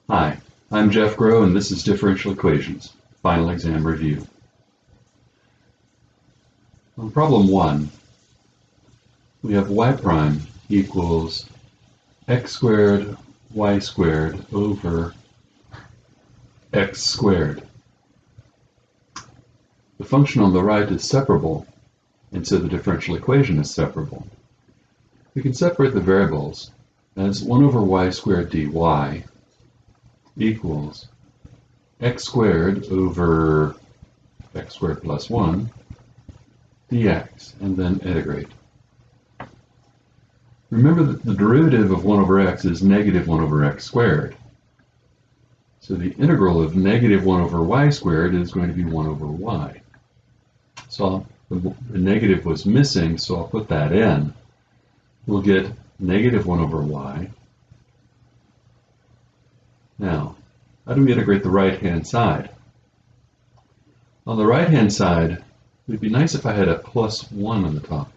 Hi, I'm Jeff Groh, and this is Differential Equations, Final Exam Review. On problem 1, we have y prime equals x squared y squared over x squared. The function on the right is separable, and so the differential equation is separable. We can separate the variables as 1 over y squared dy equals x squared over x squared plus 1 dx, and then integrate. Remember that the derivative of 1 over x is negative 1 over x squared. So the integral of negative 1 over y squared is going to be 1 over y. So the negative was missing, so I'll put that in. We'll get negative 1 over y. Now, how do we integrate the right-hand side? On the right-hand side, it would be nice if I had a plus 1 on the top.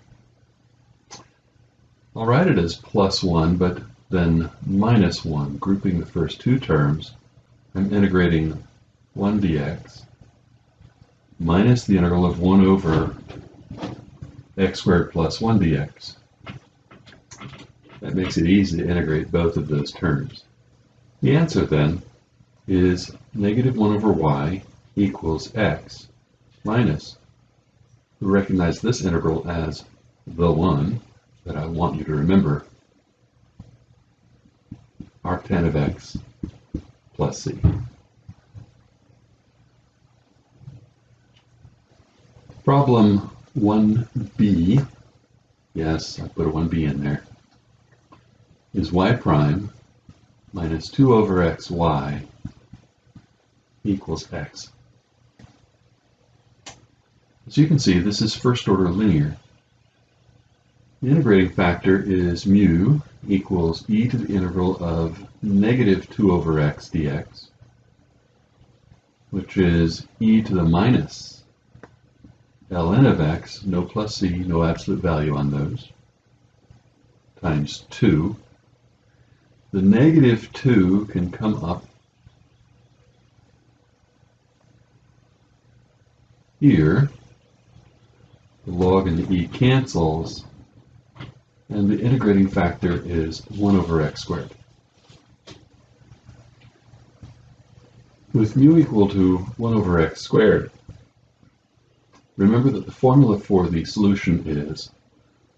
I'll write it as plus 1, but then minus 1, grouping the first two terms. I'm integrating 1 dx minus the integral of 1 over x squared plus 1 dx. That makes it easy to integrate both of those terms. The answer then is negative 1 over y equals x minus, we recognize this integral as the one that I want you to remember, arctan of x plus c. Problem 1b, yes, I put a 1b in there, is y prime minus 2 over xy equals x. As you can see, this is first order linear. The integrating factor is mu equals e to the integral of negative 2 over x dx, which is e to the minus ln of x, no plus c, no absolute value on those, times 2. The negative 2 can come up here. The log and the e cancels, and the integrating factor is 1 over x squared. With mu equal to 1 over x squared, remember that the formula for the solution is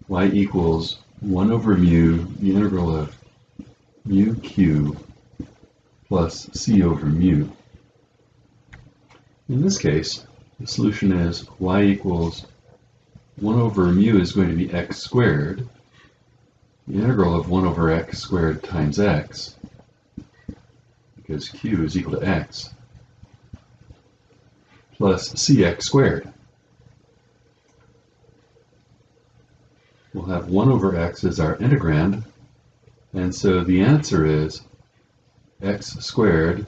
y equals 1 over mu, the integral of mu q plus c over mu. In this case, the solution is y equals 1 over mu is going to be x squared, the integral of 1 over x squared times x, because q is equal to x, plus cx squared. We'll have 1 over x as our integrand, and so the answer is x squared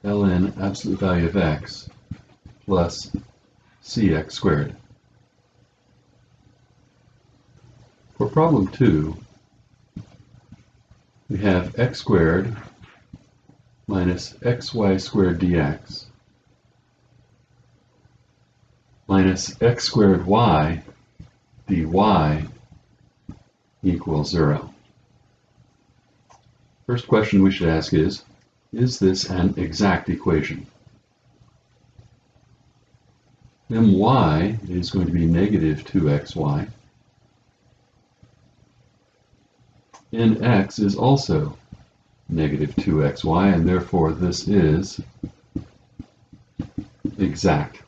ln absolute value of x plus cx squared. For problem 2, we have x squared minus xy squared dx minus x squared y dy equals 0. First question we should ask is this an exact equation? My is going to be negative 2xy, and x is also negative 2xy, and therefore this is exact.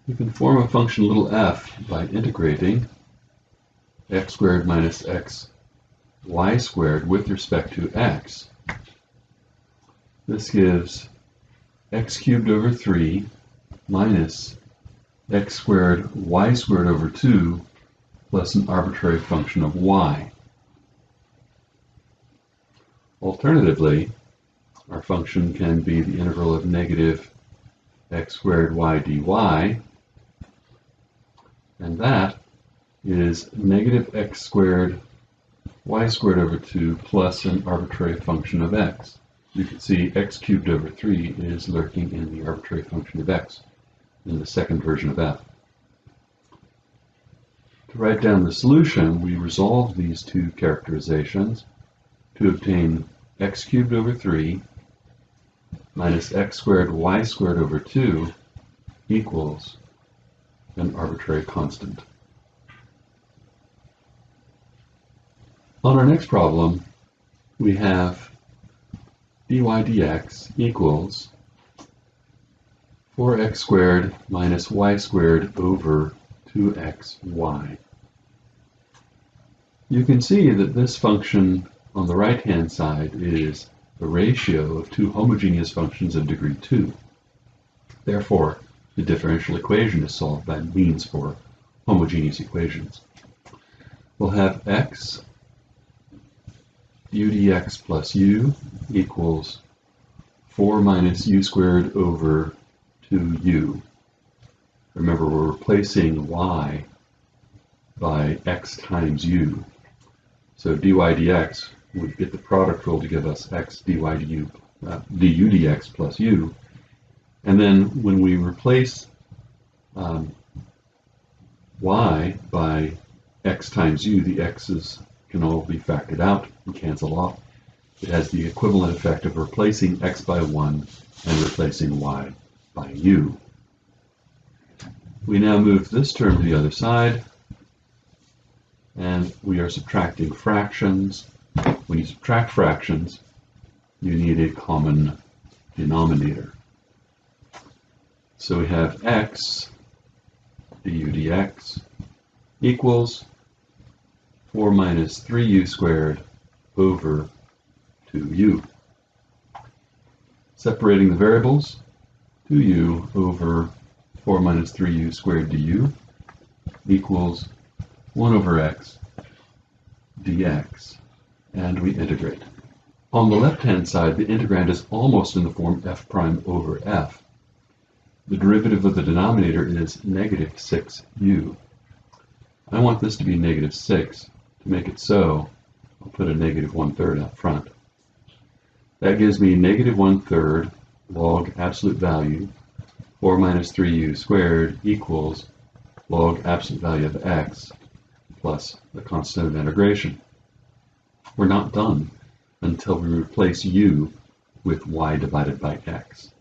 You can form a function little f by integrating x squared minus x y squared with respect to x. This gives x cubed over 3 minus x squared y squared over 2 plus an arbitrary function of y. Alternatively, our function can be the integral of negative x squared y dy, and that is negative x squared y squared over 2 plus an arbitrary function of x. You can see x cubed over 3 is lurking in the arbitrary function of x in the second version of f. To write down the solution, we resolve these two characterizations to obtain x cubed over 3 minus x squared y squared over 2 equals an arbitrary constant. On our next problem, we have dy dx equals 4x squared minus y squared over 2xy. You can see that this function on the right-hand side is the ratio of two homogeneous functions of degree 2. Therefore, the differential equation is solved by means for homogeneous equations. We'll have x u dx plus u equals 4 minus u squared over 2u. Remember, we're replacing y by x times u. So dy dx would get the product rule to give us x dy du dx plus u. And then when we replace y by x times u, the x's can all be factored out and cancel off. It has the equivalent effect of replacing x by 1 and replacing y by u. We now move this term to the other side, and we are subtracting fractions. When you subtract fractions, you need a common denominator. So we have x du dx equals 4 minus 3u squared over 2u. Separating the variables, 2u over 4 minus 3u squared du equals 1 over x dx, and we integrate. On the left-hand side, the integrand is almost in the form f prime over f. The derivative of the denominator is negative 6u. I want this to be negative 6. To make it so, I'll put a negative 1/3 up front. That gives me negative 1/3 log absolute value 4 minus 3u squared equals log absolute value of x plus the constant of integration. We're not done until we replace u with y divided by x.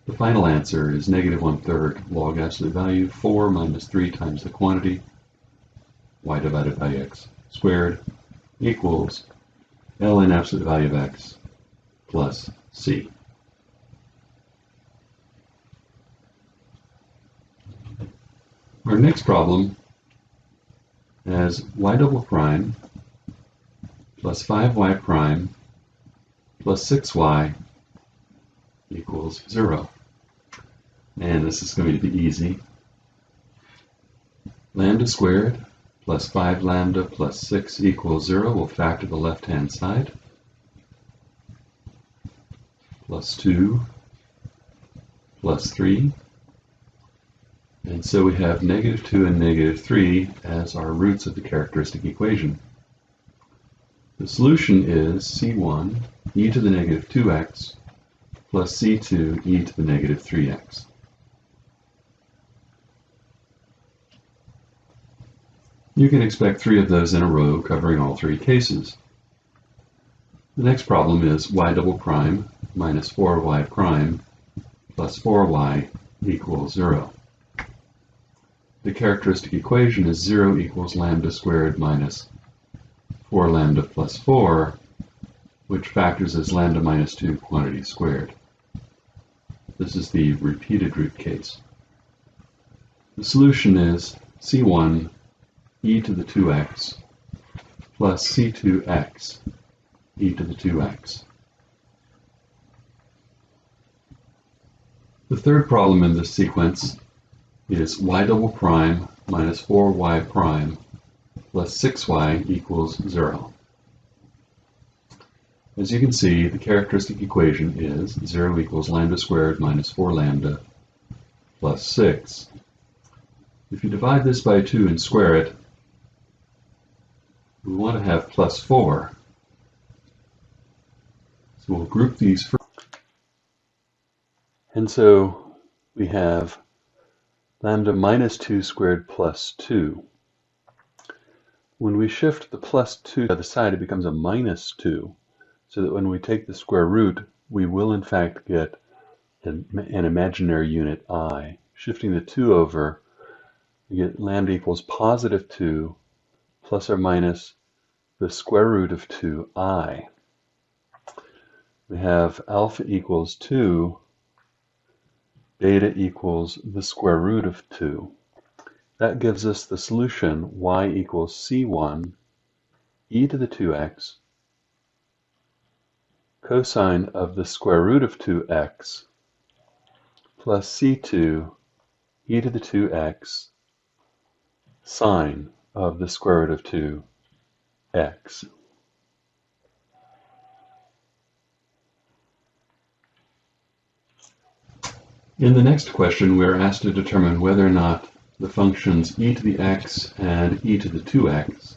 The final answer is negative 1/3 log absolute value 4 minus 3 times the quantity y divided by x squared equals ln absolute value of x plus c. Our next problem has y double prime plus 5y prime plus 6y equals 0. And this is going to be easy. Lambda squared plus 5 lambda plus 6 equals 0. We'll factor the left-hand side. Plus 2 plus 3. And so we have negative 2 and negative 3 as our roots of the characteristic equation. The solution is c1 e to the negative 2x plus c2 e to the negative 3x. You can expect 3 of those in a row covering all 3 cases. The next problem is y double prime minus 4y prime plus 4y equals 0. The characteristic equation is 0 equals lambda squared minus 4 lambda plus 4, which factors as lambda minus 2 quantity squared. This is the repeated root case. The solution is c1 e to the 2x plus c2x e to the 2x. The third problem in this sequence is y double prime minus 4y prime plus 6y equals 0. As you can see, the characteristic equation is 0 equals lambda squared minus 4 lambda plus 6. If you divide this by 2 and square it, we want to have plus 4. So we'll group these first. And so we have lambda minus 2 squared plus 2. When we shift the plus 2 to the other side, it becomes a minus 2, so that when we take the square root, we will in fact get an imaginary unit I. Shifting the 2 over, we get lambda equals positive 2 plus or minus the square root of 2I. We have alpha equals 2, beta equals the square root of 2. That gives us the solution y equals c1 e to the 2x cosine of the square root of 2x plus c2 e to the 2x sine of the square root of 2x. In the next question, we are asked to determine whether or not the functions e to the x and e to the 2x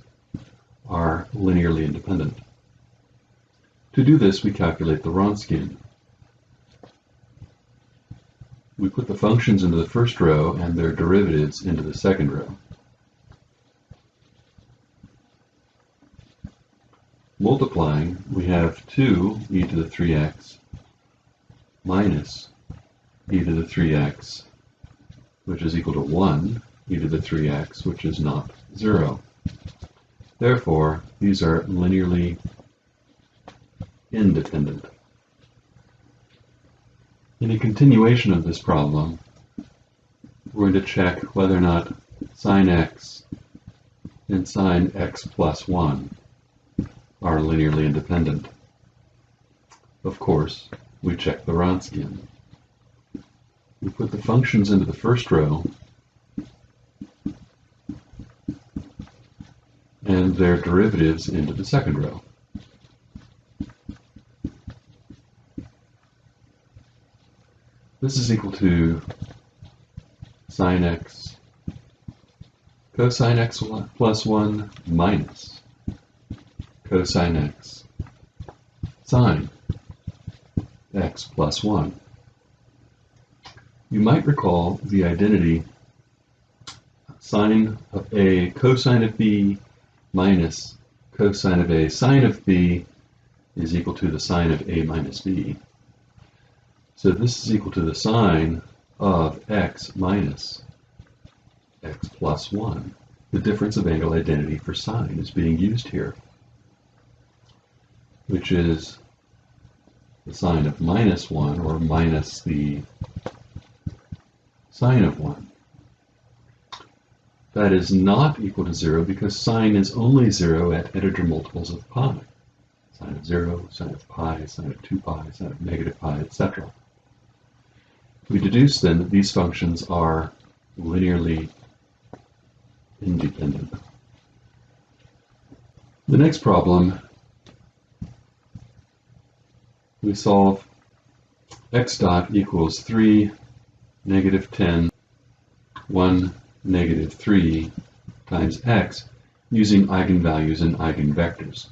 are linearly independent. To do this, we calculate the Wronskian. We put the functions into the first row and their derivatives into the second row. Multiplying, we have 2 e to the 3x minus e to the 3x, which is equal to 1 e to the 3x, which is not 0. Therefore, these are linearly independent. In a continuation of this problem, we're going to check whether or not sine x and sine x plus 1 are linearly independent. Of course, we check the Wronskian. We put the functions into the first row and their derivatives into the second row. This is equal to sine x cosine x plus 1 minus cosine x sine x plus 1. You might recall the identity sine of A cosine of B minus cosine of A sine of B is equal to the sine of A minus B. So this is equal to the sine of x minus x plus 1. The difference of angle identity for sine is being used here, which is the sine of minus 1, or minus the sine of 1. That is not equal to 0 because sine is only 0 at integer multiples of pi. Sine of 0, sine of pi, sine of 2 pi, sine of negative pi, etc. We deduce then that these functions are linearly independent. The next problem, we solve x dot equals 3, negative 10, 1, negative 3 times x using eigenvalues and eigenvectors.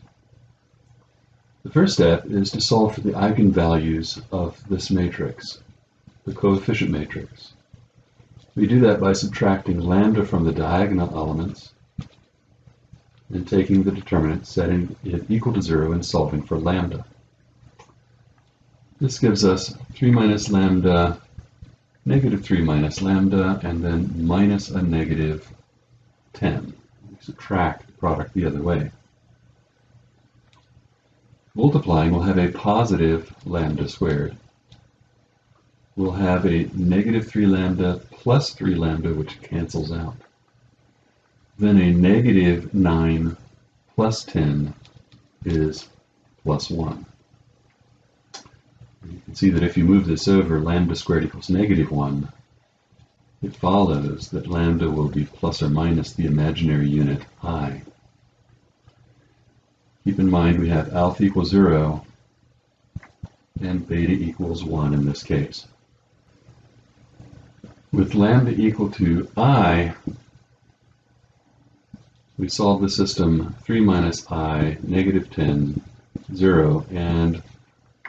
The first step is to solve for the eigenvalues of this matrix, the coefficient matrix. We do that by subtracting lambda from the diagonal elements and taking the determinant, setting it equal to 0 and solving for lambda. This gives us 3 minus lambda, negative 3 minus lambda, and then minus a negative 10. We subtract the product the other way. Multiplying, we'll have a positive lambda squared. We'll have a negative 3 lambda plus 3 lambda, which cancels out. Then a negative 9 plus 10 is plus 1. You can see that if you move this over, lambda squared equals negative 1, it follows that lambda will be plus or minus the imaginary unit I. Keep in mind we have alpha equals 0 and beta equals 1 in this case. With lambda equal to I, we solve the system 3 minus I, negative 10, 0, and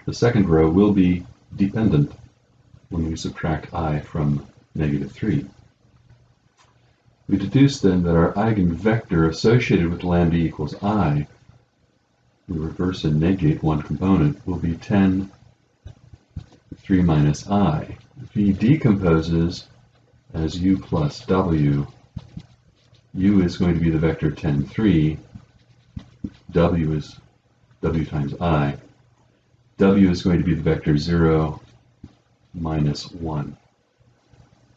the second row will be dependent when we subtract I from negative 3. We deduce then that our eigenvector associated with lambda equals I, we reverse and negate one component, will be 10, 3 minus I. V decomposes as U plus W. U is going to be the vector 10, 3. W is W times I. W is going to be the vector 0, minus 1.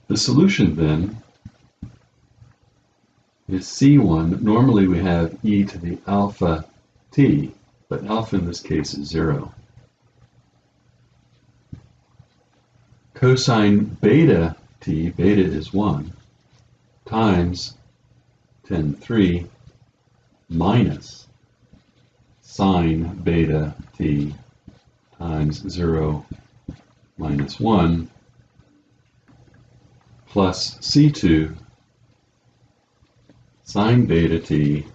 The solution then is C1. Normally we have e to the alpha t, but alpha in this case is 0. Cosine beta t, beta is 1, times 10, 3 minus sine beta t times 0 minus 1 plus C2 sine beta t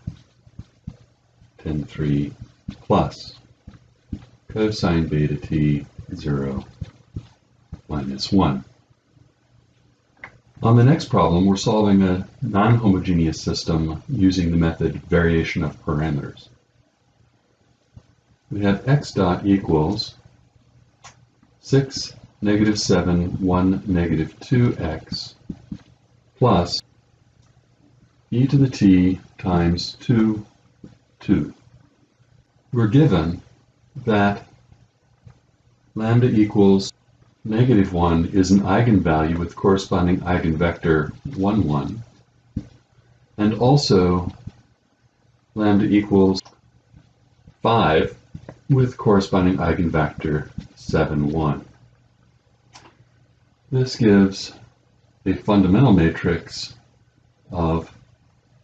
10, 3 plus cosine beta t 0 minus 1. On the next problem, we're solving a non-homogeneous system using the method variation of parameters. We have x dot equals 6, negative 7, 1, negative 2x plus e to the t times 2, 2. We're given that lambda equals negative 1 is an eigenvalue with corresponding eigenvector 1, 1, and also lambda equals 5 with corresponding eigenvector 7, 1. This gives a fundamental matrix of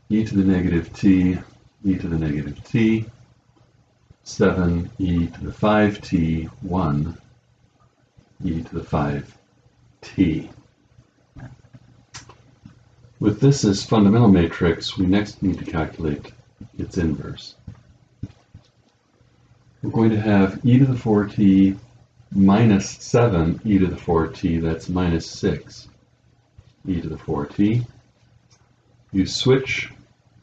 e to the negative t, e to the negative t, 7 e to the 5t, 1 e to the 5t. With this as fundamental matrix, we next need to calculate its inverse. We're going to have e to the 4t minus 7 e to the 4t, that's minus 6 e to the 4t. You switch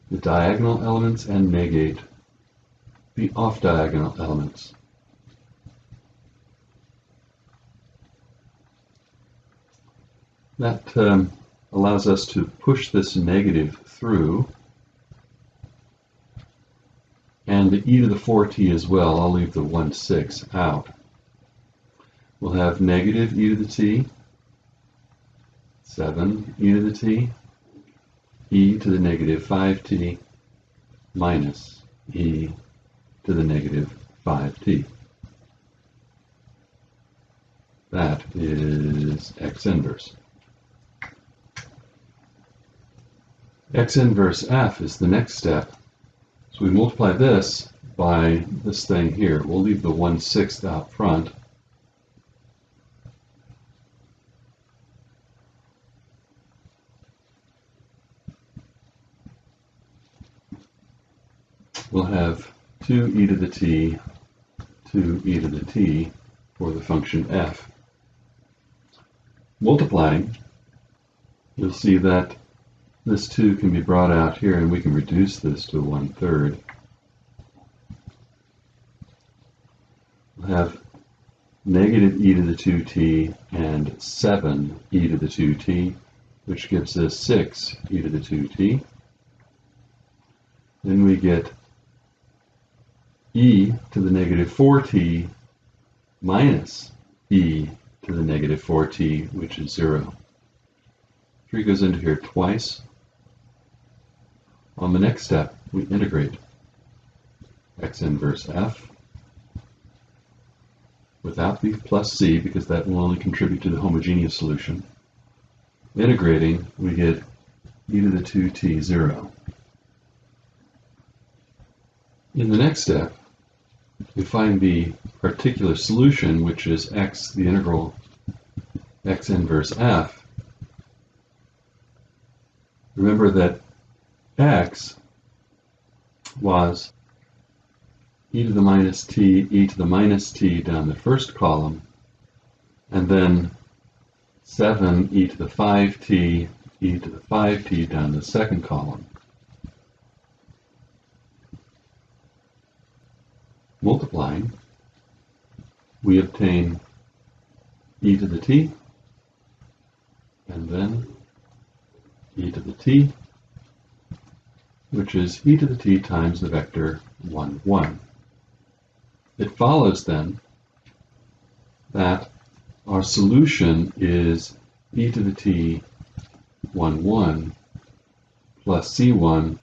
the diagonal elements and negate the off-diagonal elements. That allows us to push this negative through, and the e to the 4t as well. I'll leave the 1, 6 out. We'll have negative e to the t, 7 e to the t, e to the negative 5t, minus e to the negative 5t. That is x inverse. X inverse f is the next step. So we multiply this by this thing here. We'll leave the 1/6 out front. We'll have 2e to the t, 2e to the t for the function f. Multiplying, you'll see that this 2 can be brought out here, and we can reduce this to 1/3. We'll have negative e to the 2t and 7 e to the 2t, which gives us 6 e to the 2t. Then we get e to the negative 4t minus e to the negative 4t, which is 0. 3 goes into here twice. On the next step, we integrate x inverse f without the plus c, because that will only contribute to the homogeneous solution. Integrating, we get e to the 2t, 0. In the next step, we find the particular solution, which is x, the integral x inverse f. Remember that x was e to the minus t, e to the minus t down the first column, and then 7 e to the 5t, e to the 5t down the second column. Multiplying, we obtain e to the t, and then e to the t, which is e to the t times the vector 1, 1. It follows then that our solution is e to the t 1, 1 plus c1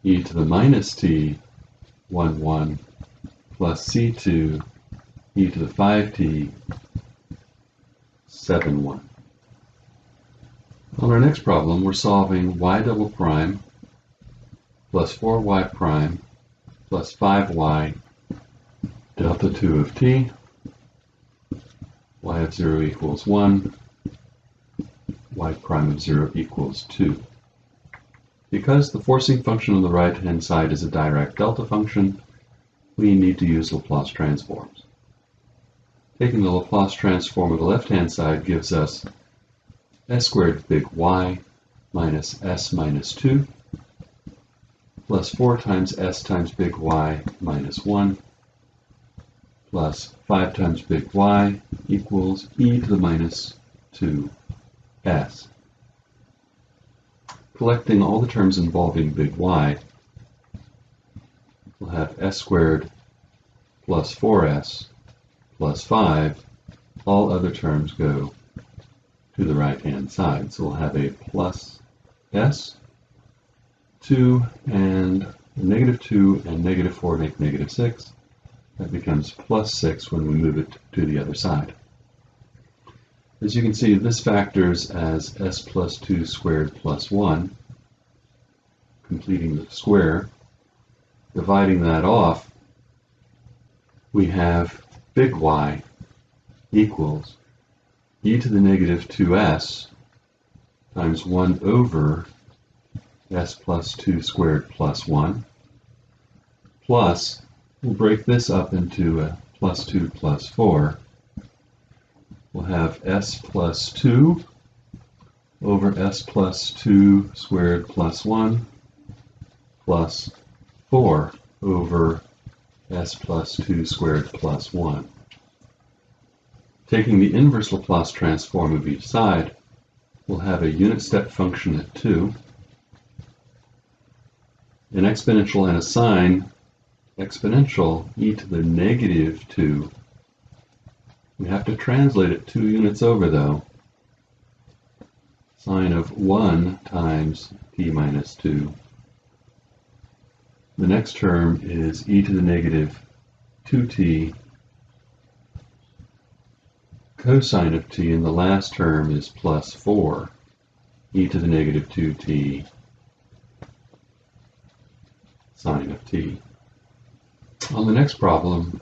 e to the minus t 1, 1 plus c2 e to the 5t 7, 1. On our next problem, we're solving y double prime plus 4y prime plus 5y delta 2 of t, y of 0 equals 1, y prime of 0 equals 2. Because the forcing function on the right-hand side is a direct delta function, we need to use Laplace transforms. Taking the Laplace transform of the left-hand side gives us s squared big Y minus s minus 2 plus 4 times s times big Y minus 1 plus 5 times big Y equals e to the minus 2s. Collecting all the terms involving big Y, we'll have s squared plus 4s plus 5. All other terms go to the right-hand side. So we'll have a plus s, 2 and negative 2 and negative 4 make negative 6. That becomes plus 6 when we move it to the other side. As you can see, this factors as s plus 2 squared plus 1, completing the square. Dividing that off, we have big Y equals e to the negative 2s times 1 over s plus 2 squared plus 1, plus, we'll break this up into a plus 2 plus 4. We'll have s plus 2 over s plus 2 squared plus 1 plus 4 over s plus 2 squared plus 1. Taking the inverse Laplace transform of each side, we'll have a unit step function at 2, an exponential and a sign. Exponential e to the negative 2. We have to translate it 2 units over though. Sine of 1 times t minus 2. The next term is e to the negative 2t cosine of t, and the last term is plus 4 e to the negative 2t sine of t. On the next problem,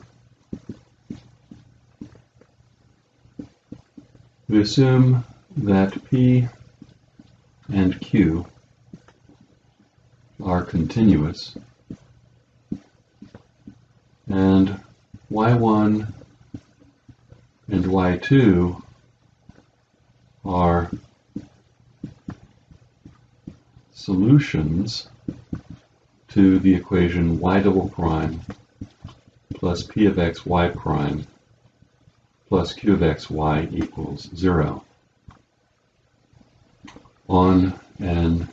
we assume that P and Q are continuous, and y1 and y2 are solutions to the equation y double prime plus p of x y prime plus q of x y equals 0 on an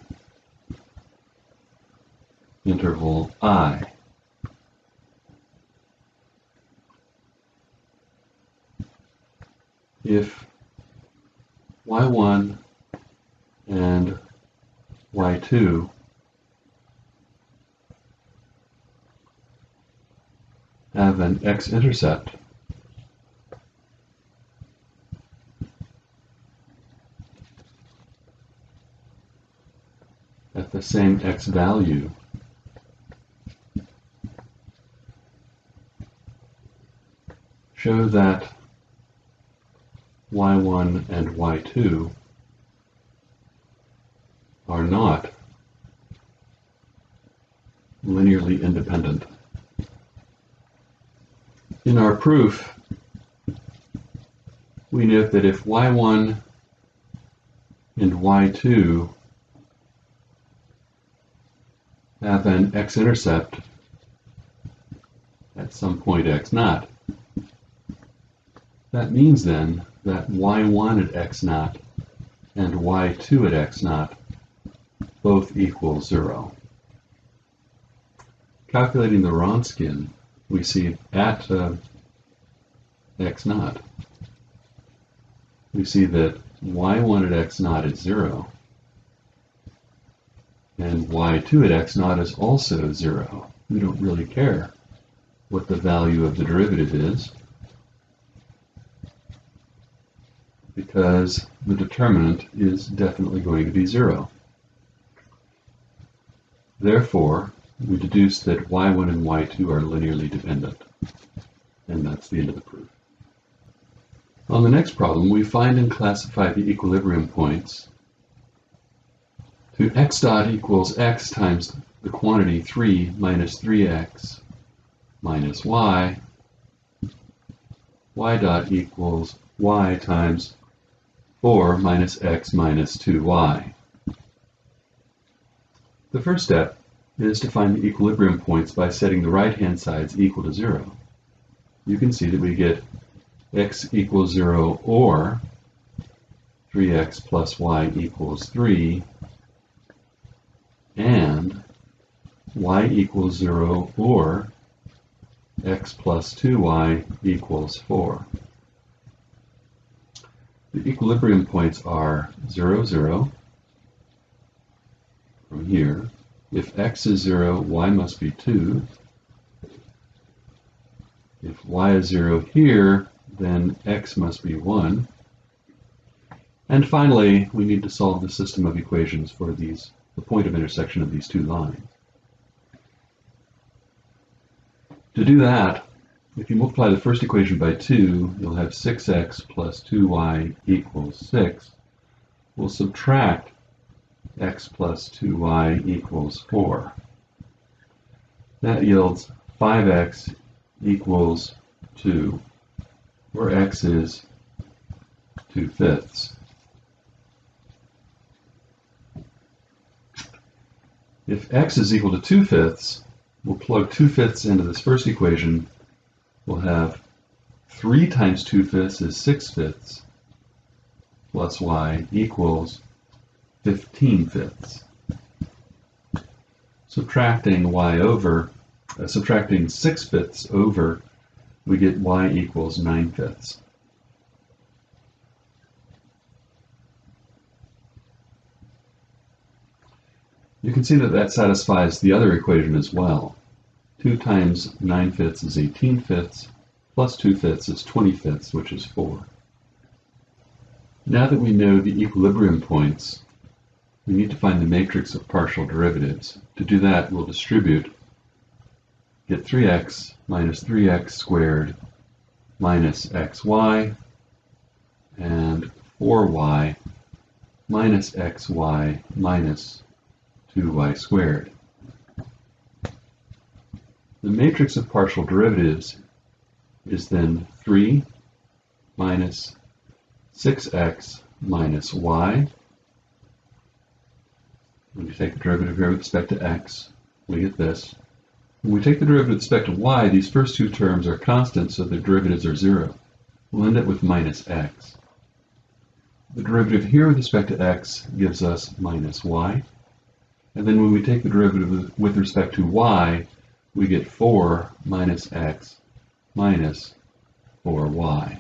interval I. If y1 and y2 have an x-intercept at the same x value, show that y1 and y2 are not linearly independent. In our proof, we note that if y1 and y2 have an x-intercept at some point x0, that means then that y1 at x0 and y2 at x0 both equal 0. Calculating the Wronskian, we see at x0, we see that y1 at x0 is 0, and y2 at x0 is also 0. We don't really care what the value of the derivative is, because the determinant is definitely going to be 0. Therefore, we deduce that y1 and y2 are linearly dependent, and that's the end of the proof. On the next problem, we find and classify the equilibrium points to x dot equals x times the quantity 3 minus 3x minus y dot equals y times 4 minus x minus 2y. The first step is to find the equilibrium points by setting the right-hand sides equal to 0. You can see that we get x equals 0 or 3x plus y equals 3, and y equals 0 or x plus 2y equals 4. The equilibrium points are 0, 0 from here. If x is 0, y must be 2. If y is 0 here, then x must be 1. And finally, we need to solve the system of equations for the point of intersection of these two lines. To do that, if you multiply the first equation by 2, you'll have 6x plus 2y equals 6. We'll subtract x plus 2y equals 4. That yields 5x equals 2, where x is 2/5. If x is equal to 2/5, we'll plug 2/5 into this first equation. We'll have 3 times 2/5 is 6/5 plus y equals 15/5. Subtracting 6/5 over, we get y equals 9/5. You can see that that satisfies the other equation as well. 2 times 9/5 is 18/5, plus 2/5 is 20/5, which is 4. Now that we know the equilibrium points, we need to find the matrix of partial derivatives. To do that, we'll distribute, get 3x minus 3x squared minus xy, and 4y minus xy minus 2y squared. The matrix of partial derivatives is then 3 minus 6x minus y. When you take the derivative here with respect to x, we get this. When we take the derivative with respect to y, these first two terms are constant, so the derivatives are 0. We'll end up with minus x. The derivative here with respect to x gives us minus y. And then when we take the derivative with respect to y, we get 4 minus x minus 4y.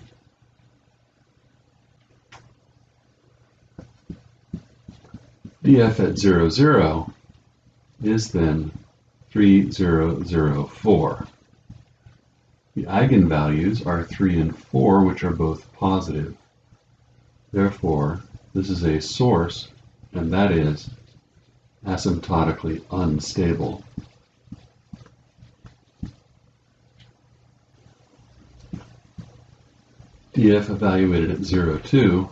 df at 0, 0 is then 3, 0, 0, 4. The eigenvalues are 3 and 4, which are both positive. Therefore, this is a source, and that is asymptotically unstable. df evaluated at 0, 2,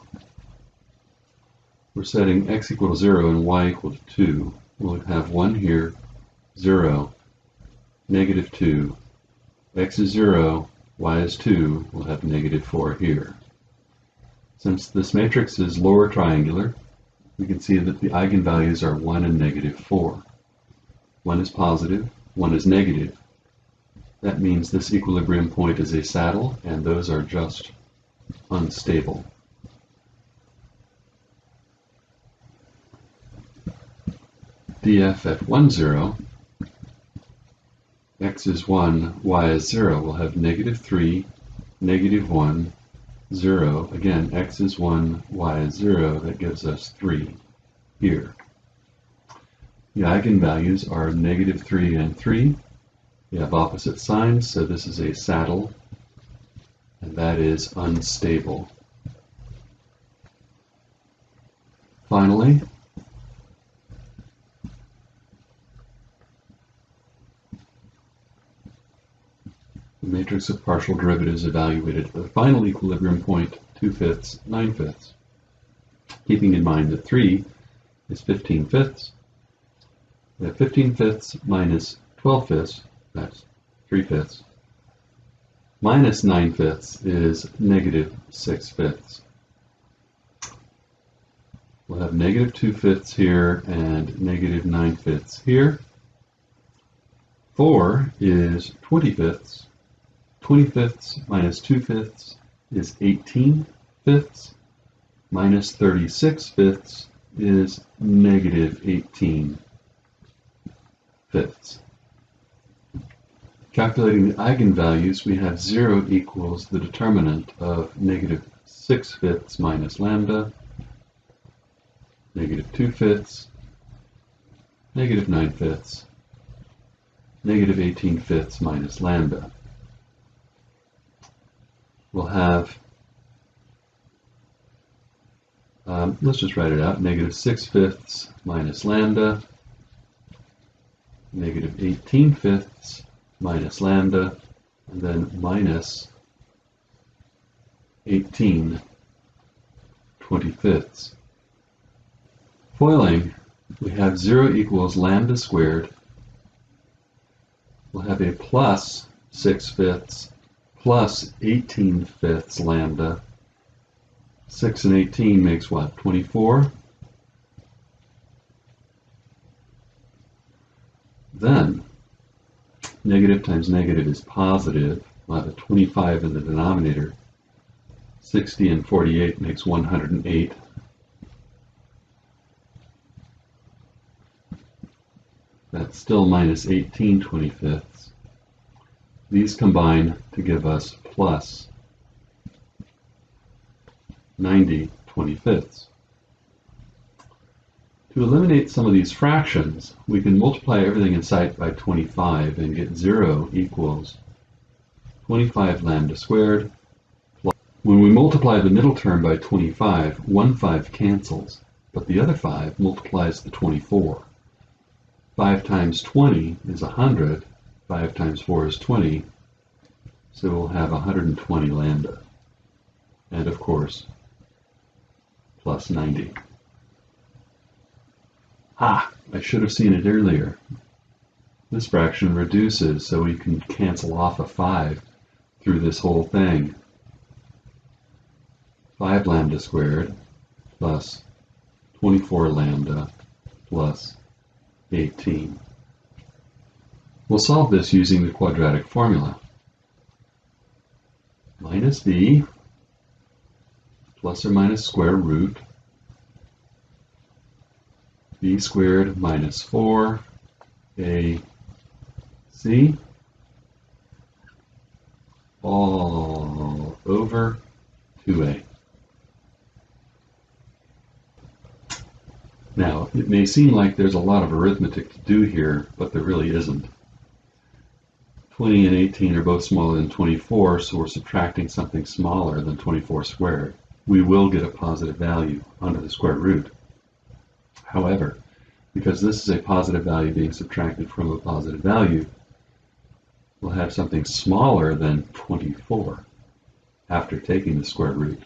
we're setting x equal to 0 and y equal to 2. We'll have 1 here, 0, negative 2. X is 0, y is 2, we'll have negative 4 here. Since this matrix is lower triangular, we can see that the eigenvalues are 1 and negative 4. 1 is positive, 1 is negative. That means this equilibrium point is a saddle, and those are just unstable. df at 1, 0, x is 1, y is 0. We'll have negative 3, negative 1, 0. Again, x is 1, y is 0. That gives us 3 here. The eigenvalues are negative 3 and 3. We have opposite signs, so this is a saddle, and that is unstable. Finally, the matrix of partial derivatives evaluated at the final equilibrium point, 2/5, 9/5. Keeping in mind that 3 is 15/5. We have 15/5 minus 12/5, that's 3/5. Minus 9/5 is negative 6/5. We'll have negative 2/5 here and negative 9/5 here. 4 is 20/5. 20/5 minus 2/5 is 18/5. Minus 36/5 is negative 18/5. Calculating the eigenvalues, we have 0 equals the determinant of negative 6/5 minus lambda, negative 2/5, negative 9/5, negative 18/5 minus lambda. We'll have, let's just write it out, negative 6/5 minus lambda, negative 18/5 minus lambda, and then minus 18/25. Foiling, we have 0 equals lambda squared. We'll have a plus 6/5 plus 18/5 lambda. 6 and 18 makes what? 24. Then, negative times negative is positive. We'll have a 25 in the denominator. 60 and 48 makes 108. That's still minus 18/25. These combine to give us plus 90/25. To eliminate some of these fractions, we can multiply everything in sight by 25 and get 0 equals 25 lambda squared. When we multiply the middle term by 25, 1 5 cancels, but the other 5 multiplies the 24. 5 times 20 is 100. 5 times 4 is 20. So we'll have 120 lambda. And of course, plus 90. I should have seen it earlier. This fraction reduces, so we can cancel off a 5 through this whole thing. 5 lambda squared plus 24 lambda plus 18. We'll solve this using the quadratic formula. Minus b plus or minus square root b squared minus 4ac all over 2a. Now, it may seem like there's a lot of arithmetic to do here, but there really isn't. 20 and 18 are both smaller than 24, so we're subtracting something smaller than 24 squared. We will get a positive value under the square root. However, because this is a positive value being subtracted from a positive value, we'll have something smaller than 24 after taking the square root.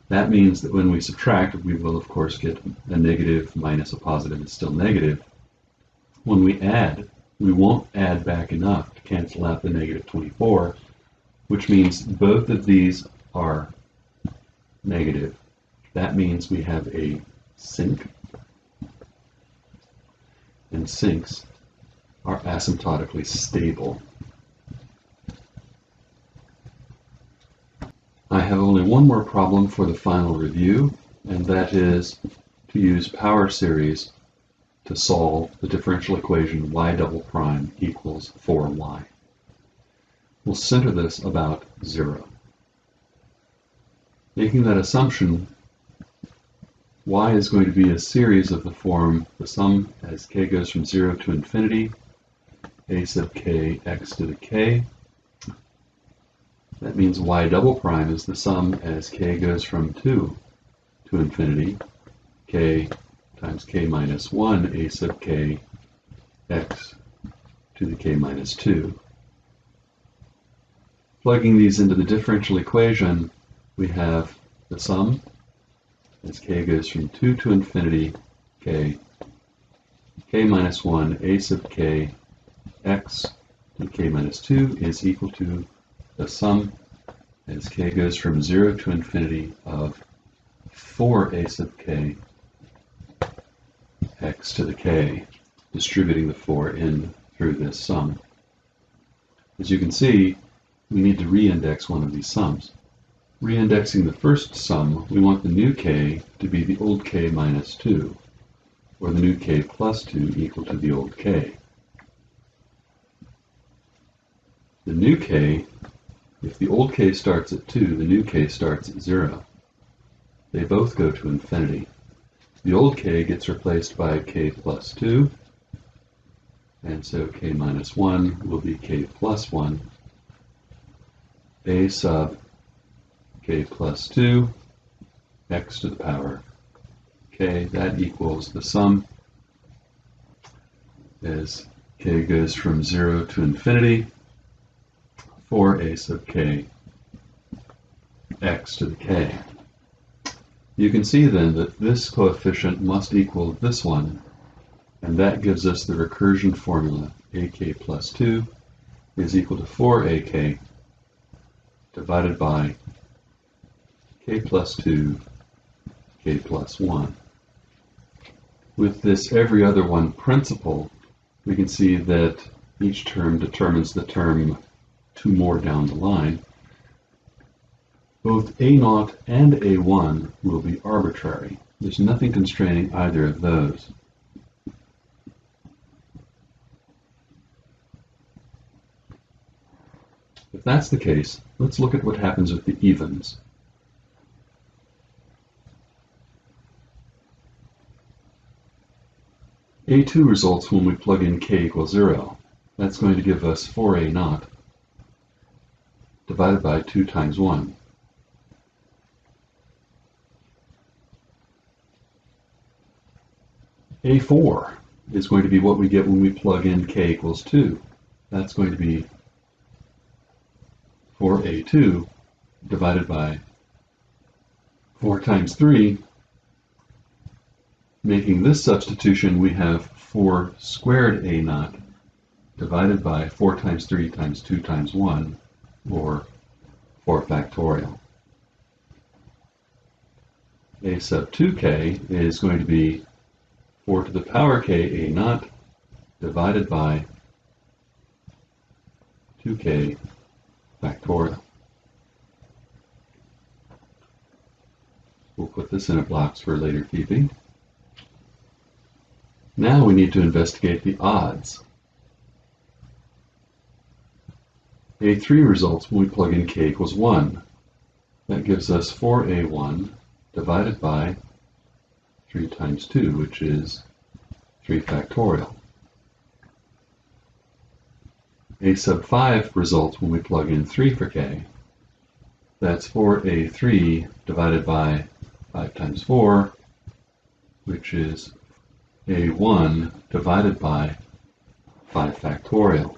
That means that when we subtract, we will of course get a negative minus a positive is still negative. When we add, we won't add back enough to cancel out the negative 24, which means both of these are negative. That means we have a sink, and sinks are asymptotically stable. I have only one more problem for the final review, and that is to use power series to solve the differential equation y double prime equals 4y. We'll center this about 0. Making that assumption, y is going to be a series of the form the sum as k goes from 0 to infinity, a sub k x to the k. That means y double prime is the sum as k goes from 2 to infinity, k times k minus 1 a sub k x to the k minus 2. Plugging these into the differential equation, we have the sum as k goes from 2 to infinity, k minus 1 a sub k x to the k minus 2 is equal to the sum as k goes from 0 to infinity of 4a sub k x to the k, distributing the 4 in through this sum. As you can see, we need to re-index one of these sums. Re-indexing the first sum, we want the new k to be the old k minus 2, or the new k plus 2 equal to the old k. The new k, if the old k starts at 2, the new k starts at 0. They both go to infinity. The old k gets replaced by k plus 2, and so k minus 1 will be k plus 1. A sub k plus 2 x to the power k, that equals the sum as k goes from 0 to infinity, 4a sub k x to the k. You can see then that this coefficient must equal this one, and that gives us the recursion formula ak plus 2 is equal to 4ak divided by k plus 2, k plus 1. With this every other one principle, we can see that each term determines the term 2 more down the line. Both a0 and a1 will be arbitrary. There's nothing constraining either of those. If that's the case, let's look at what happens with the evens. A2 results when we plug in k equals 0. That's going to give us 4a0 divided by 2 times 1. A4 is going to be what we get when we plug in k equals 2. That's going to be 4a2 divided by 4 times 3. Making this substitution, we have 4 squared a0 divided by 4 times 3 times 2 times 1, or 4 factorial. A sub 2k is going to be 4 to the power k a0 divided by 2k factorial. We'll put this in a box for later keeping. Now we need to investigate the odds. A3 results when we plug in k equals 1. That gives us 4a1 divided by 3 times 2, which is 3 factorial. A sub 5 results when we plug in 3 for k. That's 4a3 divided by 5 times 4, which is a1 divided by 5 factorial.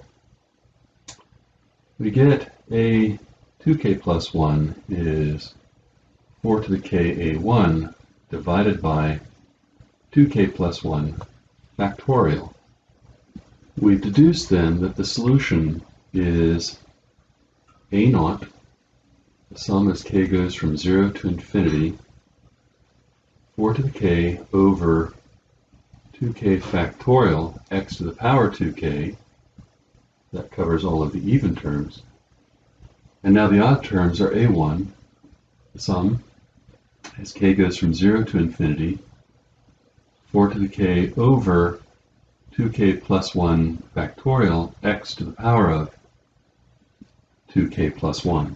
We get a 2k plus 1 is 4 to the k a1 divided by 2k plus 1 factorial. We deduce then that the solution is a naught, the sum as k goes from 0 to infinity, 4 to the k over 2k factorial x to the power 2k, that covers all of the even terms, and now the odd terms are a1, the sum as k goes from 0 to infinity, 4 to the k over 2k plus 1 factorial x to the power of 2k plus 1.